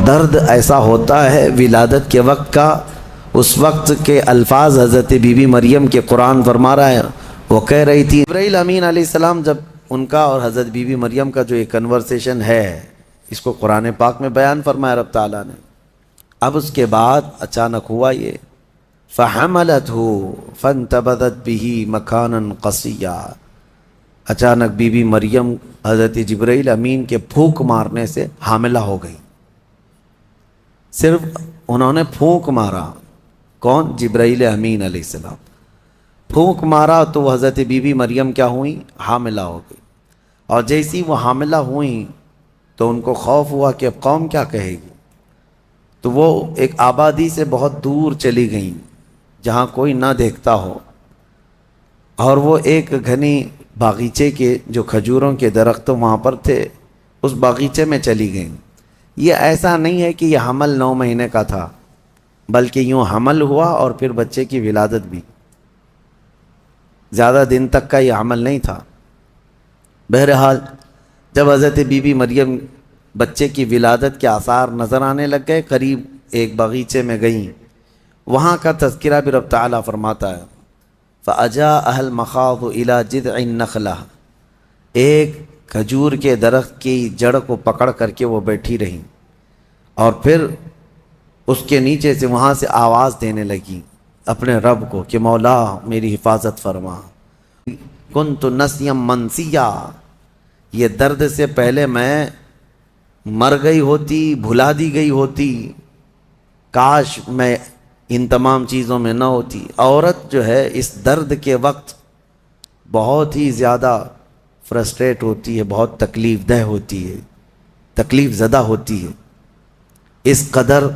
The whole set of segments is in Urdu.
درد ایسا ہوتا ہے ولادت کے وقت کا، اس وقت کے الفاظ حضرت بی بی مریم کے قرآن فرما رہا ہے، وہ کہہ رہی تھی جبرائیل امین علیہ السلام، جب ان کا اور حضرت بی بی مریم کا جو ایک کنورسیشن ہے، اس کو قرآن پاک میں بیان فرمایا رب تعالیٰ نے۔ اب اس کے بعد اچانک ہوا یہ، فَحَمَلَتْهُ فَانْتَبَذَتْ بِهِ مَكَانًا قَصِيًّا، اچانک بی بی مریم حضرت جبرائیل امین کے پھونک مارنے سے حاملہ ہو گئی۔ صرف انہوں نے پھونک مارا، کون؟ جبرائیل امین علیہ السلام پھونک مارا تو وہ حضرت بی بی مریم کیا ہوئیں؟ حاملہ ہو گئی۔ اور جیسی وہ حاملہ ہوئیں تو ان کو خوف ہوا کہ اب قوم کیا کہے گی، تو وہ ایک آبادی سے بہت دور چلی گئیں جہاں کوئی نہ دیکھتا ہو، اور وہ ایک گھنی باغیچے کے جو کھجوروں کے درخت وہاں پر تھے، اس باغیچے میں چلی گئیں۔ یہ ایسا نہیں ہے کہ یہ حمل 9 مہینے کا تھا، بلکہ یوں حمل ہوا اور پھر بچے کی ولادت بھی، زیادہ دن تک کا یہ حمل نہیں تھا۔ بہرحال جب حضرت بی بی مریم بچے کی ولادت کے آثار نظر آنے لگ گئے، قریب ایک باغیچے میں گئیں، وہاں کا تذکرہ بھی رب تعالیٰ فرماتا ہے، فَأَجَاءَهَا الْمَخَاضُ إِلَى جِذْعِ النَّخْلَةِ، ایک کھجور کے درخت کی جڑ کو پکڑ کر کے وہ بیٹھی رہیں، اور پھر اس کے نیچے سے وہاں سے آواز دینے لگی اپنے رب کو کہ مولا میری حفاظت فرما، كُنْتُ نَسْيًا مَنْسِيًّا، یہ درد سے پہلے میں مر گئی ہوتی، بھلا دی گئی ہوتی، کاش میں ان تمام چیزوں میں نہ ہوتی۔ عورت جو ہے اس درد کے وقت بہت ہی زیادہ فرسٹریٹ ہوتی ہے، بہت تکلیف دہ ہوتی ہے، تکلیف زدہ ہوتی ہے، اس قدر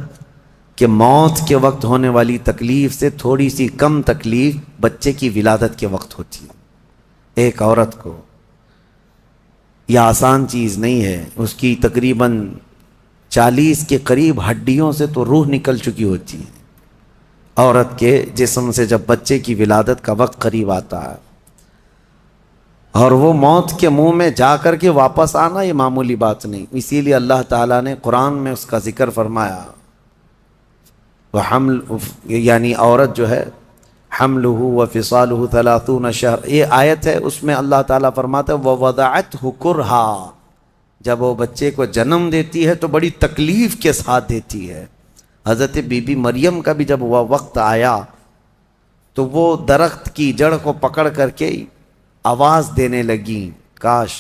کہ موت کے وقت ہونے والی تکلیف سے تھوڑی سی کم تکلیف بچے کی ولادت کے وقت ہوتی ہے۔ ایک عورت کو یہ آسان چیز نہیں ہے، اس کی تقریباً 40 کے قریب ہڈیوں سے تو روح نکل چکی ہوتی ہے عورت کے جسم سے جب بچے کی ولادت کا وقت قریب آتا ہے، اور وہ موت کے منہ میں جا کر کے واپس آنا یہ معمولی بات نہیں۔ اسی لیے اللہ تعالیٰ نے قرآن میں اس کا ذکر فرمایا، وہ حمل، یعنی عورت جو ہے حملہ وفصالہ 30 شہر، یہ آیت ہے، اس میں اللہ تعالیٰ فرماتا ہے ووضعتہ کرہا، جب وہ بچے کو جنم دیتی ہے تو بڑی تکلیف کے ساتھ دیتی ہے۔ حضرت بی بی مریم کا بھی جب وہ وقت آیا تو وہ درخت کی جڑ کو پکڑ کر کے آواز دینے لگی، کاش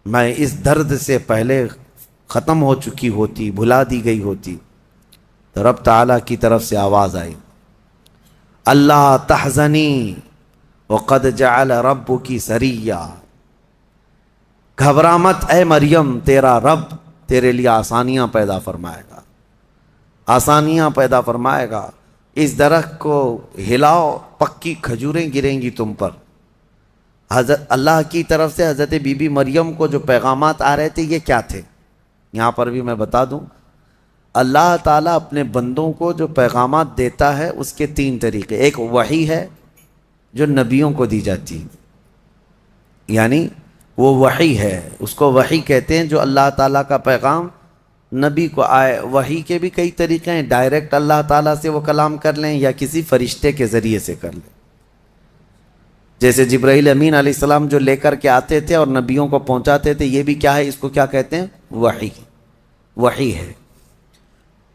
میں اس درد سے پہلے ختم ہو چکی ہوتی، بھلا دی گئی ہوتی۔ تو رب تعالیٰ کی طرف سے آواز آئی، اللہ تحزنی وقد جعل ربکی سریا، گھبرا مت اے مریم، تیرا رب تیرے لیے آسانیاں پیدا فرمائے گا، آسانیاں پیدا فرمائے گا۔ اس درخت کو ہلاؤ، پکی کھجوریں گریں گی تم پر۔ حضرت اللہ کی طرف سے حضرت بی بی مریم کو جو پیغامات آ رہے تھے یہ کیا تھے؟ یہاں پر بھی میں بتا دوں، اللہ تعالیٰ اپنے بندوں کو جو پیغامات دیتا ہے اس کے 3 طریقے۔ ایک وحی ہے جو نبیوں کو دی جاتی ہے، یعنی وہ وحی ہے، اس کو وحی کہتے ہیں، جو اللہ تعالیٰ کا پیغام نبی کو آئے۔ وحی کے بھی کئی طریقے ہیں، ڈائریکٹ اللہ تعالیٰ سے وہ کلام کر لیں یا کسی فرشتے کے ذریعے سے کر لیں، جیسے جبرائیل امین علیہ السلام جو لے کر کے آتے تھے اور نبیوں کو پہنچاتے تھے، یہ بھی کیا ہے، اس کو کیا کہتے ہیں؟ وحی، وحی ہے۔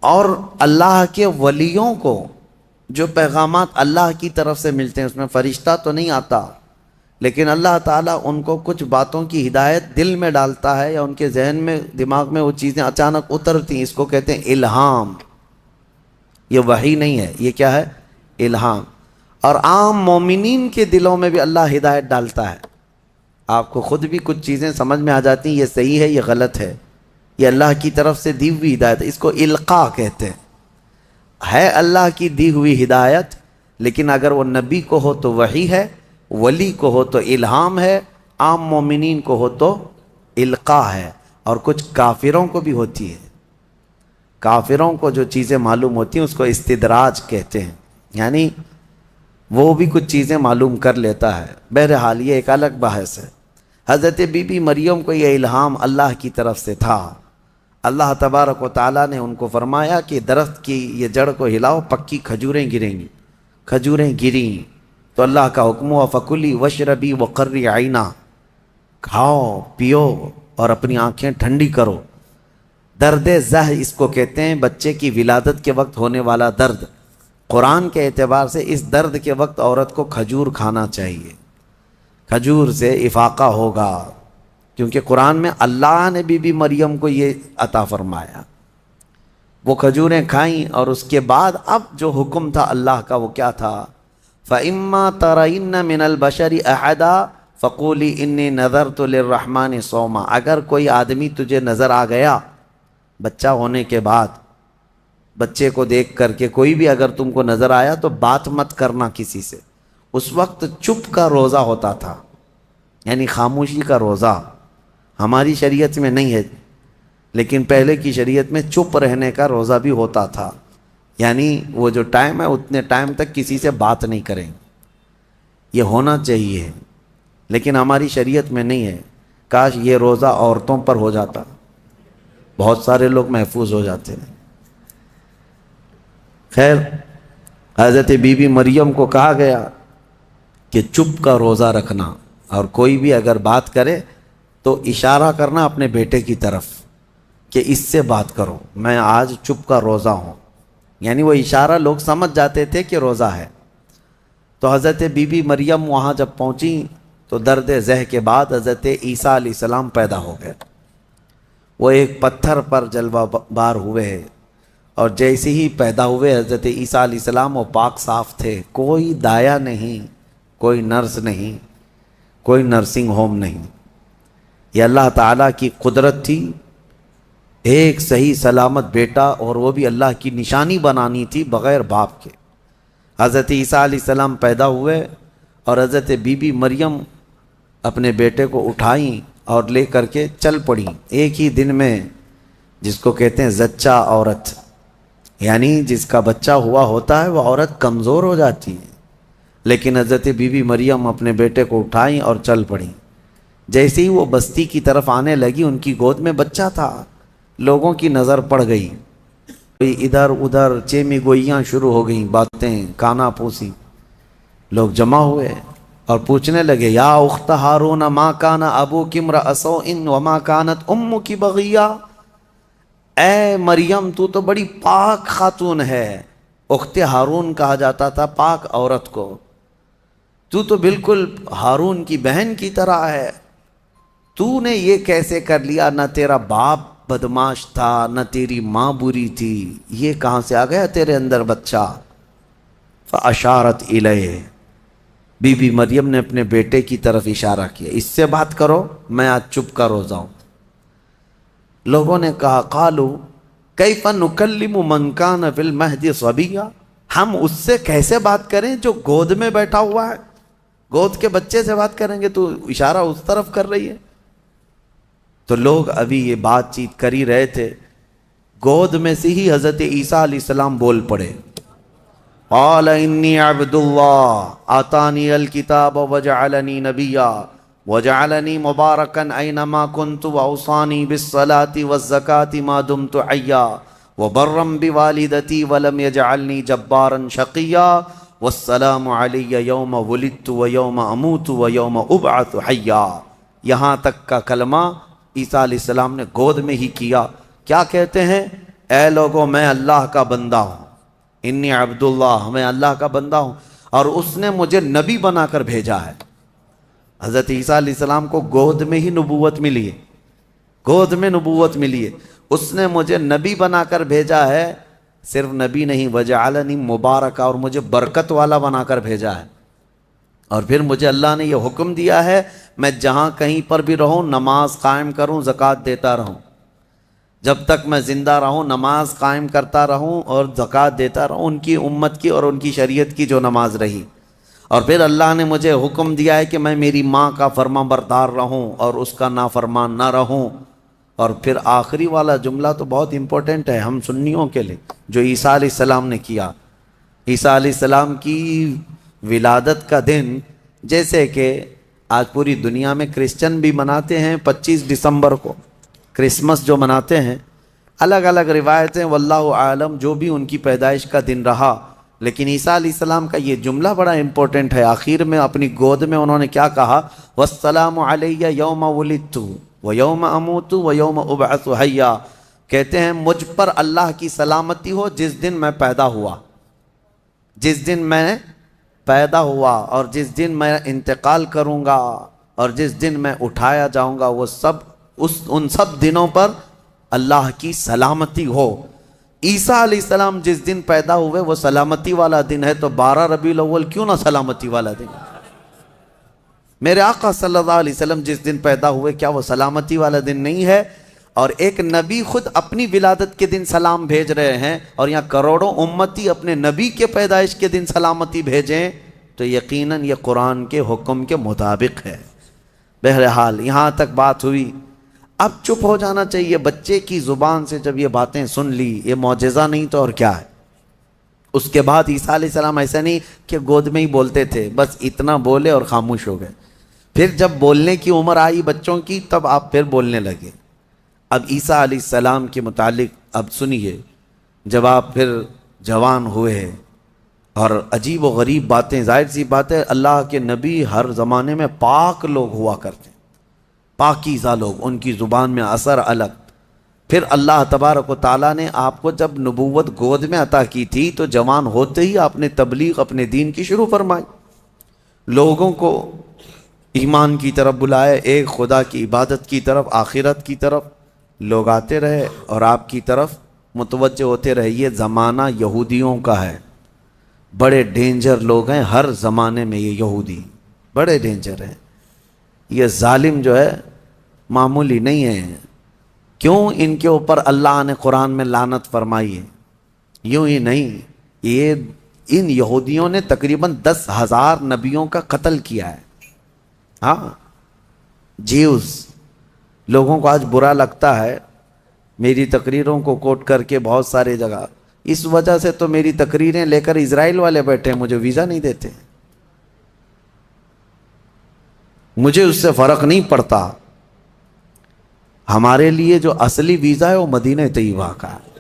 اور اللہ کے ولیوں کو جو پیغامات اللہ کی طرف سے ملتے ہیں، اس میں فرشتہ تو نہیں آتا، لیکن اللہ تعالیٰ ان کو کچھ باتوں کی ہدایت دل میں ڈالتا ہے، یا ان کے ذہن میں، دماغ میں وہ چیزیں اچانک اترتی ہیں، اس کو کہتے ہیں الہام۔ یہ وحی نہیں ہے، یہ کیا ہے؟ الہام۔ اور عام مومنین کے دلوں میں بھی اللہ ہدایت ڈالتا ہے، آپ کو خود بھی کچھ چیزیں سمجھ میں آ جاتی ہیں، یہ صحیح ہے، یہ غلط ہے، یہ اللہ کی طرف سے دی ہوئی ہدایت ہے، اس کو القاء کہتے ہیں۔ ہے اللہ کی دی ہوئی ہدایت، لیکن اگر وہ نبی کو ہو تو وحی ہے، ولی کو ہو تو الہام ہے، عام مومنین کو ہو تو القاء ہے۔ اور کچھ کافروں کو بھی ہوتی ہے، کافروں کو جو چیزیں معلوم ہوتی ہیں اس کو استدراج کہتے ہیں، یعنی وہ بھی کچھ چیزیں معلوم کر لیتا ہے۔ بہرحال یہ ایک الگ بحث ہے۔ حضرت بی بی مریم کو یہ الہام اللہ کی طرف سے تھا، اللہ تبارک و تعالیٰ نے ان کو فرمایا کہ درخت کی یہ جڑ کو ہلاؤ، پکی کھجوریں گریں گی۔ کھجوریں گریں تو اللہ کا حکم ہوا فکلی وشربی وقری عینا، کھاؤ پیو اور اپنی آنکھیں ٹھنڈی کرو۔ درد زہ اس کو کہتے ہیں، بچے کی ولادت کے وقت ہونے والا درد۔ قرآن کے اعتبار سے اس درد کے وقت عورت کو کھجور کھانا چاہیے، کھجور سے افاقہ ہوگا، کیونکہ قرآن میں اللہ نے بی بی مریم کو یہ عطا فرمایا۔ وہ کھجوریں کھائیں اور اس کے بعد اب جو حکم تھا اللہ کا وہ کیا تھا؟ فَإِمَّا تَرَيِنَّ مِنَ الْبَشَرِ أَحَدًا فَقُولِي إِنِّي نَذَرْتُ لِلرَّحْمَنِ صَوْمًا، اگر کوئی آدمی تجھے نظر آ گیا بچہ ہونے کے بعد، بچے کو دیکھ کر کے کوئی بھی اگر تم کو نظر آیا تو بات مت کرنا کسی سے۔ اس وقت چپ کا روزہ ہوتا تھا، یعنی خاموشی کا روزہ۔ ہماری شریعت میں نہیں ہے، لیکن پہلے کی شریعت میں چپ رہنے کا روزہ بھی ہوتا تھا، یعنی وہ جو ٹائم ہے اتنے ٹائم تک کسی سے بات نہیں کریں، یہ ہونا چاہیے، لیکن ہماری شریعت میں نہیں ہے۔ کاش یہ روزہ عورتوں پر ہو جاتا، بہت سارے لوگ محفوظ ہو جاتے ہیں۔ خیر، حضرت بی بی مریم کو کہا گیا کہ چپ کا روزہ رکھنا، اور کوئی بھی اگر بات کرے تو اشارہ کرنا اپنے بیٹے کی طرف کہ اس سے بات کرو، میں آج چپ کا روزہ ہوں، یعنی وہ اشارہ لوگ سمجھ جاتے تھے کہ روزہ ہے۔ تو حضرت بی بی مریم وہاں جب پہنچی تو درد زہ کے بعد حضرت عیسیٰ علیہ السلام پیدا ہو گئے۔ وہ ایک پتھر پر جلوہ بار ہوئے، اور جیسے ہی پیدا ہوئے حضرت عیسیٰ علیہ السلام وہ پاک صاف تھے، کوئی دایا نہیں، کوئی نرس نہیں، کوئی نرسنگ ہوم نہیں۔ یہ اللہ تعالیٰ کی قدرت تھی، ایک صحیح سلامت بیٹا، اور وہ بھی اللہ کی نشانی بنانی تھی بغیر باپ کے۔ حضرت عیسیٰ علیہ السلام پیدا ہوئے اور حضرت بی بی مریم اپنے بیٹے کو اٹھائیں اور لے کر کے چل پڑیں ایک ہی دن میں، جس کو کہتے ہیں زچہ عورت، یعنی جس کا بچہ ہوا ہوتا ہے وہ عورت کمزور ہو جاتی ہے، لیکن حضرت بی بی مریم اپنے بیٹے کو اٹھائیں اور چل پڑیں۔ جیسے ہی وہ بستی کی طرف آنے لگی، ان کی گود میں بچہ تھا، لوگوں کی نظر پڑ گئی، کوئی ادھر ادھر چیمی گوئیاں شروع ہو گئیں، باتیں کانا پوسی، لوگ جمع ہوئے اور پوچھنے لگے یا اخت ہارون ما کان ابوک امرأ سوء وما کانت امک بغیہ، اے مریم تو تو بڑی پاک خاتون ہے، اخت ہارون کہا جاتا تھا پاک عورت کو، تو تو بالکل ہارون کی بہن کی طرح ہے، تو نے یہ کیسے کر لیا؟ نہ تیرا باپ بدماش تھا، نہ تیری ماں بری تھی، یہ کہاں سے آ گیا تیرے اندر بچہ؟ فاشارت الیہ، بی بی مریم نے اپنے بیٹے کی طرف اشارہ کیا، اس سے بات کرو، میں آج چپ کا روزہ ہوں۔ لوگوں نے کہا قالوا کیف نکلم من کان فی المہد صبیا، ہم اس سے کیسے بات کریں جو گود میں بیٹھا ہوا ہے؟ گود کے بچے سے بات کریں گے؟ تو اشارہ اس طرف کر رہی ہے۔ تو لوگ ابھی یہ بات چیت کر ہی رہے تھے، گود میں سے ہی حضرت عیسیٰ علیہ السلام بول پڑے، قال انی عبد اللہ آتانی الکتاب وجعلنی نبیا وجعلنی مبارکا اینما کنت واوصانی بالصلاة والزکاة ما دمت حیا وبرا بوالدتی ولم یجعلنی جبارا شقیا والسلام علی یوم ولدت ویوم اموت ویوم ابعث حیا۔ یہاں تک کا کلمہ عیسیٰ علیہ السلام نے گود میں ہی کیا۔ کیا کہتے ہیں؟ اے لوگوں، میں اللہ کا بندہ ہوں، انی عبداللہ، میں اللہ کا بندہ ہوں، اور اس نے مجھے نبی بنا کر بھیجا ہے۔ حضرت عیسیٰ علیہ السلام کو گود میں ہی نبوت ملی ہے، گود میں نبوت ملی ہے، اس نے مجھے نبی بنا کر بھیجا ہے۔ صرف نبی نہیں، وجعلنی مبارکہ، اور مجھے برکت والا بنا کر بھیجا ہے۔ اور پھر مجھے اللہ نے یہ حکم دیا ہے میں جہاں کہیں پر بھی رہوں نماز قائم کروں، زکوٰۃ دیتا رہوں، جب تک میں زندہ رہوں نماز قائم کرتا رہوں اور زکوٰۃ دیتا رہوں، ان کی امت کی اور ان کی شریعت کی جو نماز رہی۔ اور پھر اللہ نے مجھے حکم دیا ہے کہ میں میری ماں کا فرما بردار رہوں اور اس کا نافرمان نہ رہوں۔ اور پھر آخری والا جملہ تو بہت امپورٹنٹ ہے ہم سنیوں کے لیے، جو عیسیٰ علیہ السلام نے کیا۔ عیسیٰ علیہ السلام کی ولادت کا دن، جیسے کہ آج پوری دنیا میں کرسچن بھی مناتے ہیں 25 دسمبر کو، کرسمس جو مناتے ہیں، الگ الگ روایتیں، واللہ عالم جو بھی ان کی پیدائش کا دن رہا، لیکن عیسیٰ علیہ السلام کا یہ جملہ بڑا امپورٹنٹ ہے. آخر میں اپنی گود میں انہوں نے کیا کہا؟ والسلام علیہ یوم ولدت ویوم اموت ویوم ابعث حیا. کہتے ہیں مجھ پر اللہ کی سلامتی ہو جس دن میں پیدا ہوا، جس دن میں پیدا ہوا، اور جس دن میں انتقال کروں گا، اور جس دن میں اٹھایا جاؤں گا، وہ سب ان سب دنوں پر اللہ کی سلامتی ہو. عیسیٰ علیہ السلام جس دن پیدا ہوئے وہ سلامتی والا دن ہے، تو 12 ربیع الاول کیوں نہ سلامتی والا دن ہے؟ میرے آقا صلی اللہ علیہ وسلم جس دن پیدا ہوئے کیا وہ سلامتی والا دن نہیں ہے؟ اور ایک نبی خود اپنی ولادت کے دن سلام بھیج رہے ہیں، اور یہاں کروڑوں امتی اپنے نبی کے پیدائش کے دن سلامتی بھیجیں، تو یقیناً یہ قرآن کے حکم کے مطابق ہے. بہرحال یہاں تک بات ہوئی. اب چپ ہو جانا چاہیے. بچے کی زبان سے جب یہ باتیں سن لی، یہ معجزہ نہیں تو اور کیا ہے؟ اس کے بعد عیسیٰ علیہ السلام ایسا نہیں کہ گود میں ہی بولتے تھے، بس اتنا بولے اور خاموش ہو گئے. پھر جب بولنے کی عمر آئی بچوں کی، تب آپ پھر بولنے لگے. اب عیسیٰ علیہ السلام کے متعلق اب سنیے. جب آپ پھر جوان ہوئے اور عجیب و غریب باتیں، ظاہر سی بات ہے اللہ کے نبی ہر زمانے میں پاک لوگ ہوا کرتے، پاکیزہ لوگ، ان کی زبان میں اثر الگ. پھر اللہ تبارک و تعالیٰ نے آپ کو جب نبوت گود میں عطا کی تھی تو جوان ہوتے ہی آپ نے تبلیغ اپنے دین کی شروع فرمائی، لوگوں کو ایمان کی طرف بلائے، ایک خدا کی عبادت کی طرف، آخرت کی طرف. لوگ آتے رہے اور آپ کی طرف متوجہ ہوتے رہے. یہ زمانہ یہودیوں کا ہے، بڑے ڈینجر لوگ ہیں ہر زمانے میں. یہ یہودی بڑے ڈینجر ہیں. یہ ظالم جو ہے معمولی نہیں ہے. کیوں ان کے اوپر اللہ نے قرآن میں لعنت فرمائی ہے؟ یوں ہی نہیں، یہ ان یہودیوں نے تقریباً 10,000 نبیوں کا قتل کیا ہے. ہاں، جیوز. لوگوں کو آج برا لگتا ہے میری تقریروں کو کوٹ کر کے بہت سارے جگہ. اس وجہ سے تو میری تقریریں لے کر اسرائیل والے بیٹھے ہیں، مجھے ویزا نہیں دیتے. مجھے اس سے فرق نہیں پڑتا. ہمارے لیے جو اصلی ویزا ہے وہ مدینہ طیبہ کا ہے.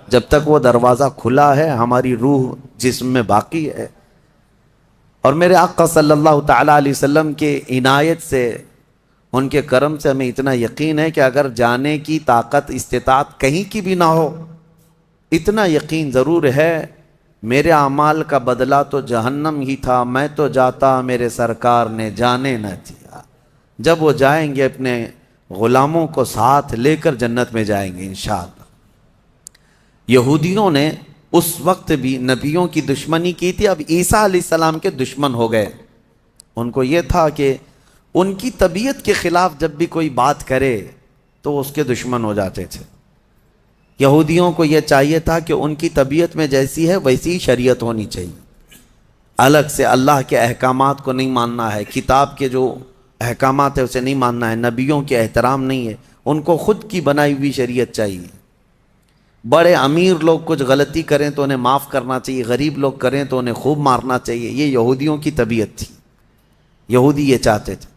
جب تک وہ دروازہ کھلا ہے ہماری روح جسم میں باقی ہے. اور میرے آقا صلی اللہ تعالیٰ علیہ وسلم کے عنایت سے، ان کے کرم سے ہمیں اتنا یقین ہے کہ اگر جانے کی طاقت استطاعت کہیں کی بھی نہ ہو، اتنا یقین ضرور ہے میرے اعمال کا بدلہ تو جہنم ہی تھا، میں تو جاتا میرے سرکار نے جانے نہ دیا. جب وہ جائیں گے اپنے غلاموں کو ساتھ لے کر جنت میں جائیں گے انشاءاللہ. یہودیوں نے اس وقت بھی نبیوں کی دشمنی کی تھی، اب عیسیٰ علیہ السلام کے دشمن ہو گئے. ان کو یہ تھا کہ ان کی طبیعت کے خلاف جب بھی کوئی بات کرے تو اس کے دشمن ہو جاتے تھے. یہودیوں کو یہ چاہیے تھا کہ ان کی طبیعت میں جیسی ہے ویسی شریعت ہونی چاہیے. الگ سے اللہ کے احکامات کو نہیں ماننا ہے، کتاب کے جو احکامات ہے اسے نہیں ماننا ہے، نبیوں کے احترام نہیں ہے. ان کو خود کی بنائی ہوئی شریعت چاہیے. بڑے امیر لوگ کچھ غلطی کریں تو انہیں معاف کرنا چاہیے، غریب لوگ کریں تو انہیں خوب مارنا چاہیے. یہ یہودیوں کی طبیعت تھی، یہودی یہ چاہتے تھے.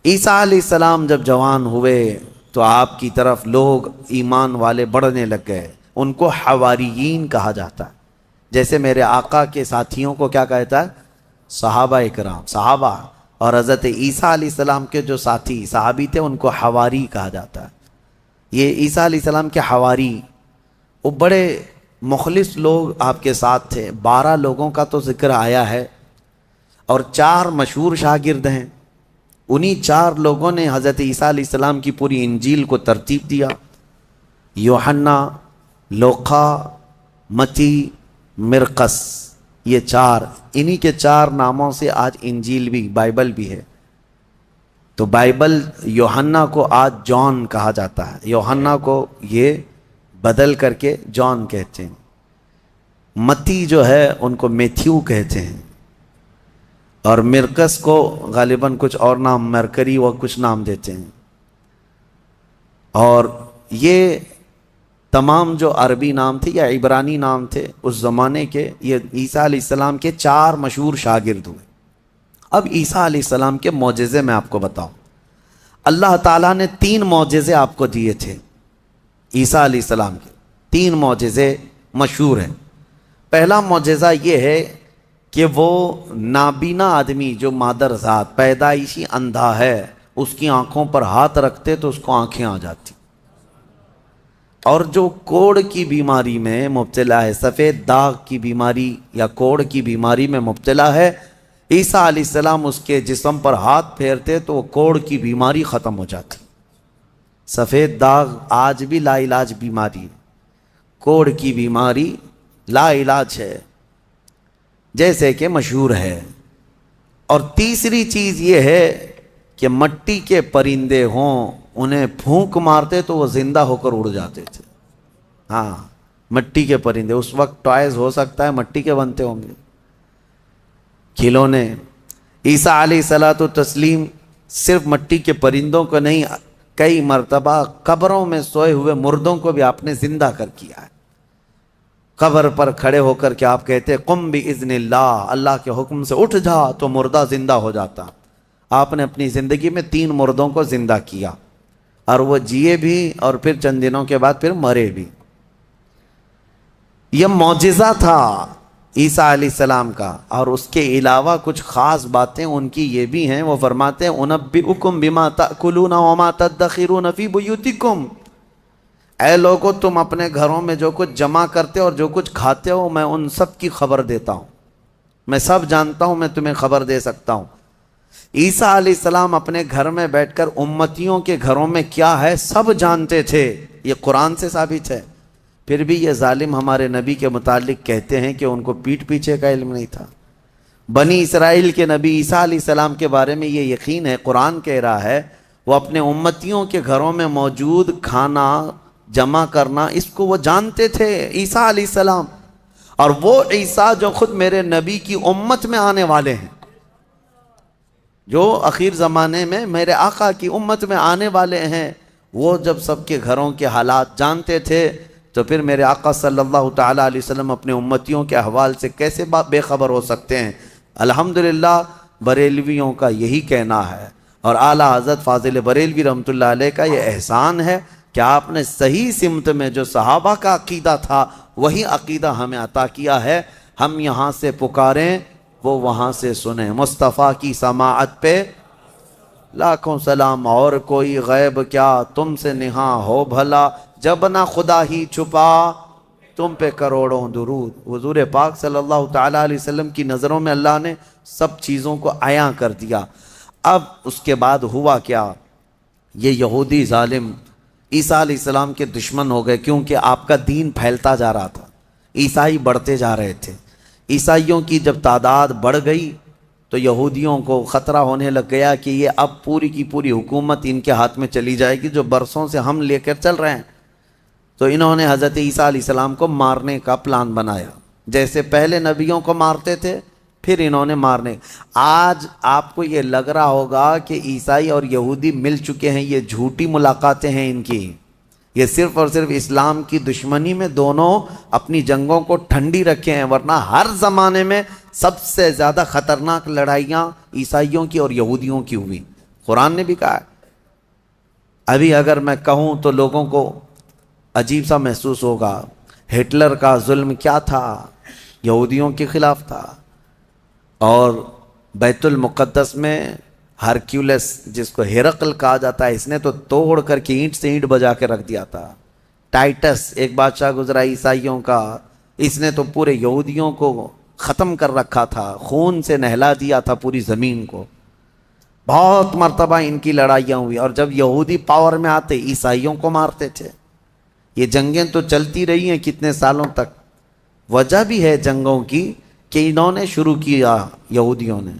عیسیٰ علیہ السلام جب جوان ہوئے تو آپ کی طرف لوگ ایمان والے بڑھنے لگ گئے. ان کو حواریین کہا جاتا ہے. جیسے میرے آقا کے ساتھیوں کو کیا کہتا ہے؟ صحابہ اکرام، صحابہ. اور حضرت عیسیٰ علیہ السلام کے جو ساتھی صحابی تھے ان کو حواری کہا جاتا ہے. یہ عیسیٰ علیہ السلام کے حواری، وہ بڑے مخلص لوگ آپ کے ساتھ تھے. 12 لوگوں کا تو ذکر آیا ہے اور 4 مشہور شاگرد ہیں. انہی 4 لوگوں نے حضرت عیسیٰ علیہ السلام کی پوری انجیل کو ترتیب دیا. یوحنا، لوقا، متی، مرقس، یہ 4، انہی کے 4 ناموں سے آج انجیل بھی، بائبل بھی ہے. تو بائبل یوحنا کو آج جان کہا جاتا ہے. یوحنا کو یہ بدل کر کے جان کہتے ہیں. متی جو ہے ان کو میتھیو کہتے ہیں. اور مرقس کو غالباً کچھ اور نام، مرکری و کچھ نام دیتے ہیں. اور یہ تمام جو عربی نام تھے یا عبرانی نام تھے اس زمانے کے، یہ عیسیٰ علیہ السلام کے 4 مشہور شاگرد ہوئے. اب عیسیٰ علیہ السلام کے معجزے میں آپ کو بتاؤں. اللہ تعالیٰ نے 3 معجزے آپ کو دیے تھے. عیسیٰ علیہ السلام کے 3 معجزے مشہور ہیں۔ پہلا معجزہ یہ ہے کہ وہ نابینا آدمی جو مادر ذات پیدائشی اندھا ہے، اس کی آنکھوں پر ہاتھ رکھتے تو اس کو آنکھیں آ جاتی، اور جو کوڑ کی بیماری میں مبتلا ہے، سفید داغ کی بیماری یا کوڑ کی بیماری میں مبتلا ہے، عیسیٰ علیہ السلام اس کے جسم پر ہاتھ پھیرتے تو وہ کوڑ کی بیماری ختم ہو جاتی۔ سفید داغ آج بھی لا علاج بیماری ہے، کوڑ کی بیماری لا علاج ہے جیسے کہ مشہور ہے۔ اور تیسری چیز یہ ہے کہ مٹی کے پرندے ہوں، انہیں پھونک مارتے تو وہ زندہ ہو کر اڑ جاتے تھے۔ ہاں، مٹی کے پرندے، اس وقت ٹوائز ہو سکتا ہے مٹی کے بنتے ہوں گے، کھلونے۔ عیسیٰ علیہ الصلوۃ والتسلیم صرف مٹی کے پرندوں کو نہیں، کئی مرتبہ قبروں میں سوئے ہوئے مردوں کو بھی آپ نے زندہ کر کیا ہے۔ قبر پر کھڑے ہو کر کے آپ کہتے قم باذن اللہ، اللہ کے حکم سے اٹھ جا، تو مردہ زندہ ہو جاتا۔ آپ نے اپنی زندگی میں 3 مردوں کو زندہ کیا، اور وہ جیے بھی اور پھر چند دنوں کے بعد پھر مرے بھی۔ یہ معجزہ تھا عیسیٰ علیہ السلام کا۔ اور اس کے علاوہ کچھ خاص باتیں ان کی یہ بھی ہیں، وہ فرماتے ہیں انبئکم بما تأکلون وما تدخرون فی بیوتکم، اے لوگو تم اپنے گھروں میں جو کچھ جمع کرتے ہو اور جو کچھ کھاتے ہو، میں ان سب کی خبر دیتا ہوں، میں سب جانتا ہوں، میں تمہیں خبر دے سکتا ہوں۔ عیسیٰ علیہ السلام اپنے گھر میں بیٹھ کر امتیوں کے گھروں میں کیا ہے سب جانتے تھے، یہ قرآن سے ثابت ہے۔ پھر بھی یہ ظالم ہمارے نبی کے متعلق کہتے ہیں کہ ان کو پیٹھ پیچھے کا علم نہیں تھا۔ بنی اسرائیل کے نبی عیسیٰ علیہ السلام کے بارے میں یہ یقین ہے، قرآن کہہ رہا ہے وہ اپنے امتیوں کے گھروں میں موجود کھانا جمع کرنا، اس کو وہ جانتے تھے عیسیٰ علیہ السلام۔ اور وہ عیسیٰ جو خود میرے نبی کی امت میں آنے والے ہیں، جو اخیر زمانے میں میرے آقا کی امت میں آنے والے ہیں، وہ جب سب کے گھروں کے حالات جانتے تھے تو پھر میرے آقا صلی اللہ تعالیٰ علیہ وسلم اپنے امتیوں کے احوال سے کیسے بے خبر ہو سکتے ہیں؟ الحمدللہ بریلویوں کا یہی کہنا ہے، اور اعلیٰ حضرت فاضل بریلوی رحمۃ اللہ علیہ کا یہ احسان ہے کہ آپ نے صحیح سمت میں جو صحابہ کا عقیدہ تھا وہی عقیدہ ہمیں عطا کیا ہے۔ ہم یہاں سے پکاریں، وہ وہاں سے سنیں، مصطفیٰ کی سماعت پہ لاکھوں سلام، اور کوئی غیب کیا تم سے نہاں ہو بھلا، جب نہ خدا ہی چھپا تم پہ کروڑوں درود۔ حضور پاک صلی اللہ تعالیٰ علیہ وسلم کی نظروں میں اللہ نے سب چیزوں کو عیاں کر دیا۔ اب اس کے بعد ہوا کیا؟ یہ یہودی ظالم عیسیٰ علیہ السلام کے دشمن ہو گئے، کیونکہ آپ کا دین پھیلتا جا رہا تھا، عیسائی بڑھتے جا رہے تھے۔ عیسائیوں کی جب تعداد بڑھ گئی تو یہودیوں کو خطرہ ہونے لگ گیا کہ یہ اب پوری کی پوری حکومت ان کے ہاتھ میں چلی جائے گی جو برسوں سے ہم لے کر چل رہے ہیں۔ تو انہوں نے حضرت عیسیٰ علیہ السلام کو مارنے کا پلان بنایا، جیسے پہلے نبیوں کو مارتے تھے پھر انہوں نے مارنے۔ آج آپ کو یہ لگ رہا ہوگا کہ عیسائی اور یہودی مل چکے ہیں، یہ جھوٹی ملاقاتیں ہیں ان کی، یہ صرف اور صرف اسلام کی دشمنی میں دونوں اپنی جنگوں کو ٹھنڈی رکھے ہیں، ورنہ ہر زمانے میں سب سے زیادہ خطرناک لڑائیاں عیسائیوں کی اور یہودیوں کی ہوئی۔ قرآن نے بھی کہا ہے۔ ابھی اگر میں کہوں تو لوگوں کو عجیب سا محسوس ہوگا، ہٹلر کا ظلم کیا تھا؟ یہودیوں کے خلاف تھا۔ اور بیت المقدس میں ہرکیولس جس کو ہرقل کہا جاتا ہے، اس نے تو توڑ کر کے اینٹ سے اینٹ بجا کے رکھ دیا تھا۔ ٹائٹس ایک بادشاہ گزرا عیسائیوں کا، اس نے تو پورے یہودیوں کو ختم کر رکھا تھا، خون سے نہلا دیا تھا پوری زمین کو۔ بہت مرتبہ ان کی لڑائیاں ہوئی، اور جب یہودی پاور میں آتے عیسائیوں کو مارتے تھے۔ یہ جنگیں تو چلتی رہی ہیں کتنے سالوں تک۔ وجہ بھی ہے جنگوں کی کہ انہوں نے شروع کیا، یہودیوں نے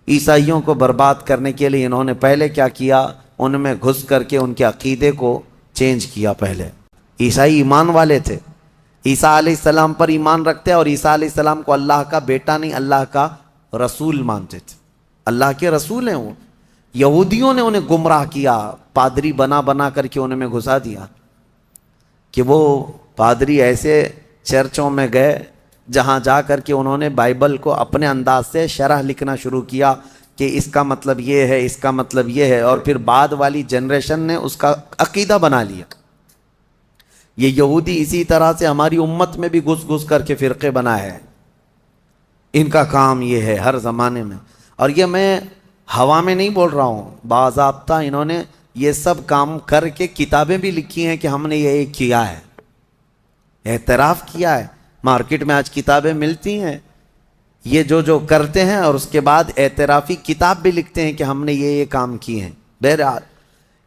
عیسائیوں کو برباد کرنے کے لیے انہوں نے پہلے کیا کیا، ان میں گھس کر کے ان کے عقیدے کو چینج کیا۔ پہلے عیسائی ایمان والے تھے، عیسیٰ علیہ السلام پر ایمان رکھتے اور عیسیٰ علیہ السلام کو اللہ کا بیٹا نہیں، اللہ کا رسول مانتے تھے، اللہ کے رسول ہیں وہ۔ یہودیوں نے انہیں گمراہ کیا، پادری بنا بنا کر کے انہیں میں گھسا دیا کہ وہ پادری ایسے چرچوں میں گئے جہاں جا کر کے انہوں نے بائبل کو اپنے انداز سے شرح لکھنا شروع کیا کہ اس کا مطلب یہ ہے، اس کا مطلب یہ ہے، اور پھر بعد والی جنریشن نے اس کا عقیدہ بنا لیا یہ یہودی اسی طرح سے ہماری امت میں بھی گھس گھس کر کے فرقے بنائے ہیں. ان کا کام یہ ہے ہر زمانے میں. اور یہ میں ہوا میں نہیں بول رہا ہوں، باضابطہ انہوں نے یہ سب کام کر کے کتابیں بھی لکھی ہیں کہ ہم نے یہ کیا ہے، اعتراف کیا ہے. مارکیٹ میں آج کتابیں ملتی ہیں یہ جو کرتے ہیں، اور اس کے بعد اعترافی کتاب بھی لکھتے ہیں کہ ہم نے یہ کام کیے ہیں. بہرحال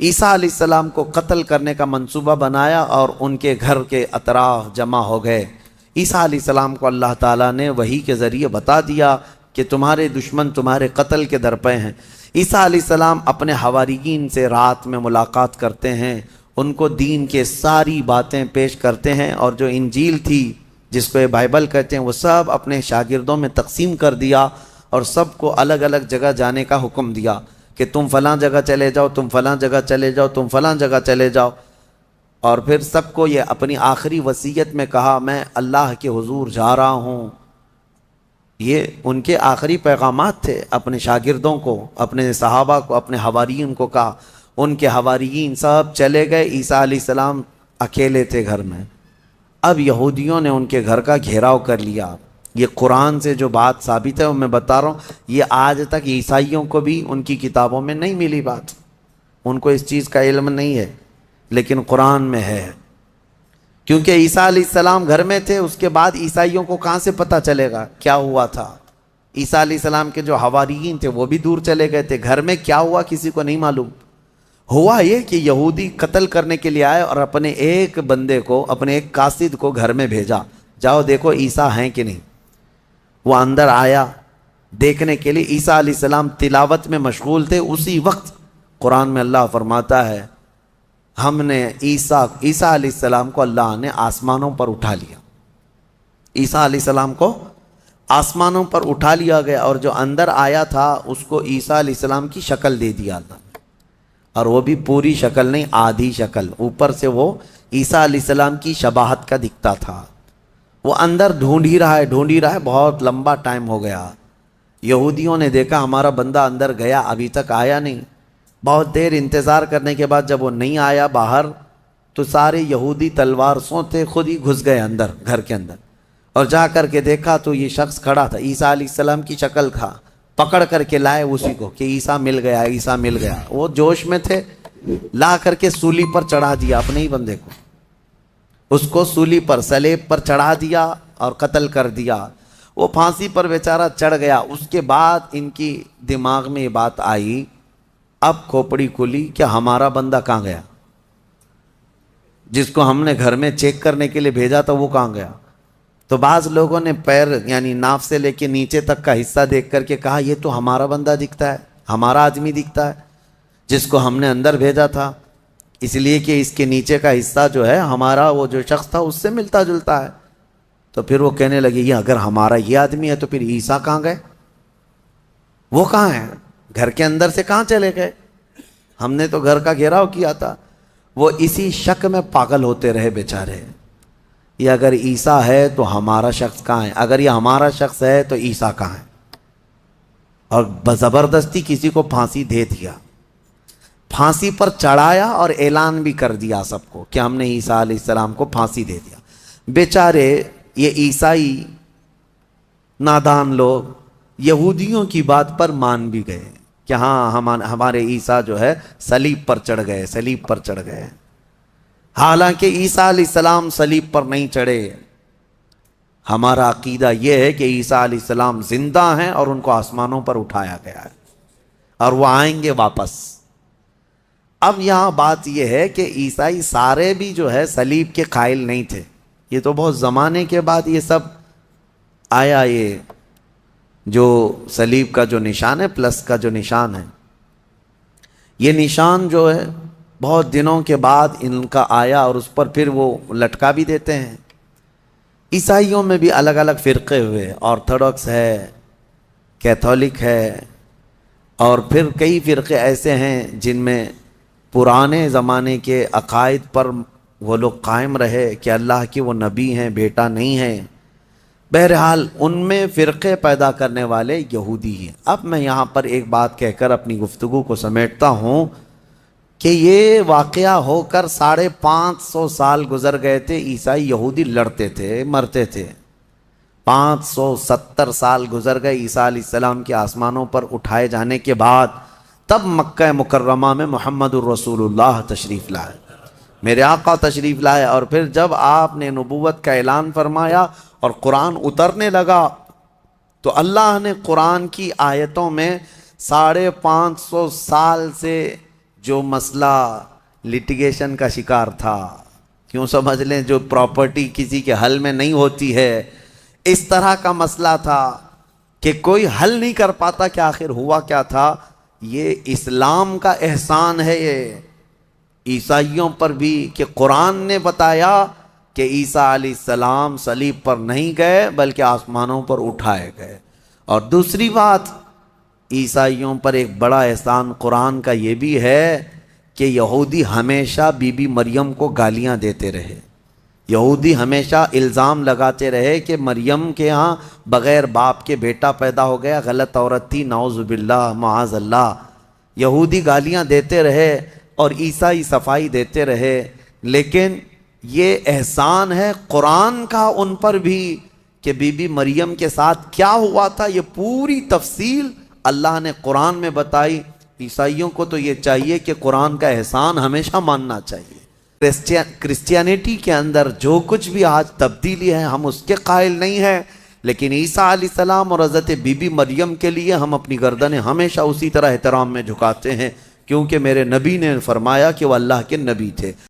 عیسیٰ علیہ السلام کو قتل کرنے کا منصوبہ بنایا اور ان کے گھر کے اطراف جمع ہو گئے. عیسیٰ علیہ السلام کو اللہ تعالیٰ نے وحی کے ذریعے بتا دیا کہ تمہارے دشمن تمہارے قتل کے درپے ہیں. عیسیٰ علیہ السلام اپنے حواریین سے رات میں ملاقات کرتے ہیں، ان کو دین کے ساری باتیں پیش کرتے ہیں، اور جو انجیل تھی جس کو یہ بائبل کہتے ہیں وہ سب اپنے شاگردوں میں تقسیم کر دیا، اور سب کو الگ الگ جگہ جانے کا حکم دیا کہ تم فلاں جگہ چلے جاؤ، تم فلاں جگہ چلے جاؤ، تم فلاں جگہ چلے جاؤ. اور پھر سب کو یہ اپنی آخری وصیت میں کہا میں اللہ کے حضور جا رہا ہوں. یہ ان کے آخری پیغامات تھے اپنے شاگردوں کو، اپنے صحابہ کو، اپنے حواریین کو کہا. ان کے حواریین سب چلے گئے، عیسیٰ علیہ السلام اکیلے تھے گھر میں. اب یہودیوں نے ان کے گھر کا گھیراؤ کر لیا. یہ قرآن سے جو بات ثابت ہے وہ میں بتا رہا ہوں، یہ آج تک عیسائیوں کو بھی ان کی کتابوں میں نہیں ملی بات، ان کو اس چیز کا علم نہیں ہے، لیکن قرآن میں ہے. کیونکہ عیسیٰ علیہ السلام گھر میں تھے، اس کے بعد عیسائیوں کو کہاں سے پتہ چلے گا کیا ہوا تھا. عیسیٰ علیہ السلام کے جو حواریین تھے وہ بھی دور چلے گئے تھے، گھر میں کیا ہوا کسی کو نہیں معلوم. ہوا یہ کہ یہودی قتل کرنے کے لیے آئے اور اپنے ایک بندے کو، اپنے ایک قاصد کو گھر میں بھیجا، جاؤ دیکھو عیسیٰ ہیں کہ نہیں. وہ اندر آیا دیکھنے کے لیے. عیسیٰ علیہ السلام تلاوت میں مشغول تھے. اسی وقت قرآن میں اللہ فرماتا ہے ہم نے عیسیٰ علیہ السلام کو اللہ نے آسمانوں پر اٹھا لیا. عیسیٰ علیہ السلام کو آسمانوں پر اٹھا لیا گیا، اور جو اندر آیا تھا اس کو عیسیٰ علیہ السلام کی شکل دے دیا اللہ نے. اور وہ بھی پوری شکل نہیں، آدھی شکل. اوپر سے وہ عیسیٰ علیہ السلام کی شباہت کا دکھتا تھا. وہ اندر ڈھونڈ ہی رہا ہے. بہت لمبا ٹائم ہو گیا. یہودیوں نے دیکھا ہمارا بندہ اندر گیا ابھی تک آیا نہیں. بہت دیر انتظار کرنے کے بعد جب وہ نہیں آیا باہر، تو سارے یہودی تلوار سو تھے، خود ہی گھس گئے اندر گھر کے اندر. اور جا کر کے دیکھا تو یہ شخص کھڑا تھا، عیسیٰ علیہ السلام کی شکل تھا. پکڑ کر کے لائے اسی کو کہ عیسیٰ مل گیا، عیسیٰ مل گیا. وہ جوش میں تھے، لا کر کے سولی پر چڑھا دیا اپنے ہی بندے کو. اس کو سولی پر، سلیب پر چڑھا دیا اور قتل کر دیا. وہ پھانسی پر بیچارہ چڑھ گیا. اس کے بعد ان کی دماغ میں یہ بات آئی، اب کھوپڑی کھلی کہ ہمارا بندہ کہاں گیا، جس کو ہم نے گھر میں چیک کرنے کے لیے بھیجا تھا وہ کہاں گیا. تو بعض لوگوں نے پیر یعنی ناف سے لے کے نیچے تک کا حصہ دیکھ کر کے کہا یہ تو ہمارا بندہ دکھتا ہے، ہمارا آدمی دکھتا ہے جس کو ہم نے اندر بھیجا تھا، اس لیے کہ اس کے نیچے کا حصہ جو ہے ہمارا وہ جو شخص تھا اس سے ملتا جلتا ہے. تو پھر وہ کہنے لگے یہ اگر ہمارا یہ آدمی ہے تو پھر عیسیٰ کہاں گئے، وہ کہاں ہیں، گھر کے اندر سے کہاں چلے گئے، ہم نے تو گھر کا گھیراؤ کیا تھا. وہ اسی شک میں پاگل ہوتے رہے بیچارے. یہ اگر عیسیٰ ہے تو ہمارا شخص کہاں ہے، اگر یہ ہمارا شخص ہے تو عیسیٰ کہاں ہے. اور زبردستی کسی کو پھانسی دے دیا، پھانسی پر چڑھایا اور اعلان بھی کر دیا سب کو کہ ہم نے عیسیٰ علیہ السلام کو پھانسی دے دیا. بیچارے یہ عیسائی نادان لوگ یہودیوں کی بات پر مان بھی گئے کہ ہاں ہمارے عیسیٰ جو ہے صلیب پر چڑھ گئے، صلیب پر چڑھ گئے. حالانکہ عیسیٰ علیہ السلام صلیب پر نہیں چڑھے. ہمارا عقیدہ یہ ہے کہ عیسیٰ علیہ السلام زندہ ہیں اور ان کو آسمانوں پر اٹھایا گیا ہے اور وہ آئیں گے واپس. اب یہاں بات یہ ہے کہ عیسائی سارے بھی جو ہے صلیب کے قائل نہیں تھے. یہ تو بہت زمانے کے بعد یہ سب آیا، یہ جو صلیب کا جو نشان ہے پلس کا جو نشان ہے، یہ نشان جو ہے بہت دنوں کے بعد ان کا آیا اور اس پر پھر وہ لٹکا بھی دیتے ہیں. عیسائیوں میں بھی الگ الگ فرقے ہوئے، آرتھوڈکس ہے، کیتھولک ہے، اور پھر کئی فرقے ایسے ہیں جن میں پرانے زمانے کے عقائد پر وہ لوگ قائم رہے کہ اللہ کے وہ نبی ہیں، بیٹا نہیں ہیں. بہرحال ان میں فرقے پیدا کرنے والے یہودی ہیں. اب میں یہاں پر ایک بات کہہ کر اپنی گفتگو کو سمیٹتا ہوں کہ یہ واقعہ ہو کر 550 سال گزر گئے تھے، عیسائی یہودی لڑتے تھے، مرتے تھے۔ 570 سال گزر گئے عیسیٰ علیہ السلام کے آسمانوں پر اٹھائے جانے کے بعد، تب مکہ مکرمہ میں محمد الرسول اللہ تشریف لائے، میرے آقا تشریف لائے۔ اور پھر جب آپ نے نبوت کا اعلان فرمایا اور قرآن اترنے لگا، تو اللہ نے قرآن کی آیتوں میں 550 سال سے جو مسئلہ لٹیگیشن کا شکار تھا، کیوں سمجھ لیں جو پراپرٹی کسی کے حل میں نہیں ہوتی ہے، اس طرح کا مسئلہ تھا کہ کوئی حل نہیں کر پاتا کہ آخر ہوا کیا تھا۔ یہ اسلام کا احسان ہے یہ عیسائیوں پر بھی کہ قرآن نے بتایا کہ عیسیٰ علیہ السلام صلیب پر نہیں گئے بلکہ آسمانوں پر اٹھائے گئے۔ اور دوسری بات، عیسائیوں پر ایک بڑا احسان قرآن کا یہ بھی ہے کہ یہودی ہمیشہ بی بی مریم کو گالیاں دیتے رہے، یہودی ہمیشہ الزام لگاتے رہے کہ مریم کے ہاں بغیر باپ کے بیٹا پیدا ہو گیا، غلط عورت تھی، نعوذ باللہ معاذ اللہ۔ یہودی گالیاں دیتے رہے اور عیسائی صفائی دیتے رہے، لیکن یہ احسان ہے قرآن کا ان پر بھی کہ بی بی مریم کے ساتھ کیا ہوا تھا، یہ پوری تفصیل اللہ نے قرآن میں بتائی۔ عیسائیوں کو تو یہ چاہیے کہ قرآن کا احسان ہمیشہ ماننا چاہیے۔ کرسچینٹی کے اندر جو کچھ بھی آج تبدیلی ہے ہم اس کے قائل نہیں ہیں، لیکن عیسیٰ علیہ السلام اور حضرت بی بی مریم کے لیے ہم اپنی گردنیں ہمیشہ اسی طرح احترام میں جھکاتے ہیں، کیونکہ میرے نبی نے فرمایا کہ وہ اللہ کے نبی تھے۔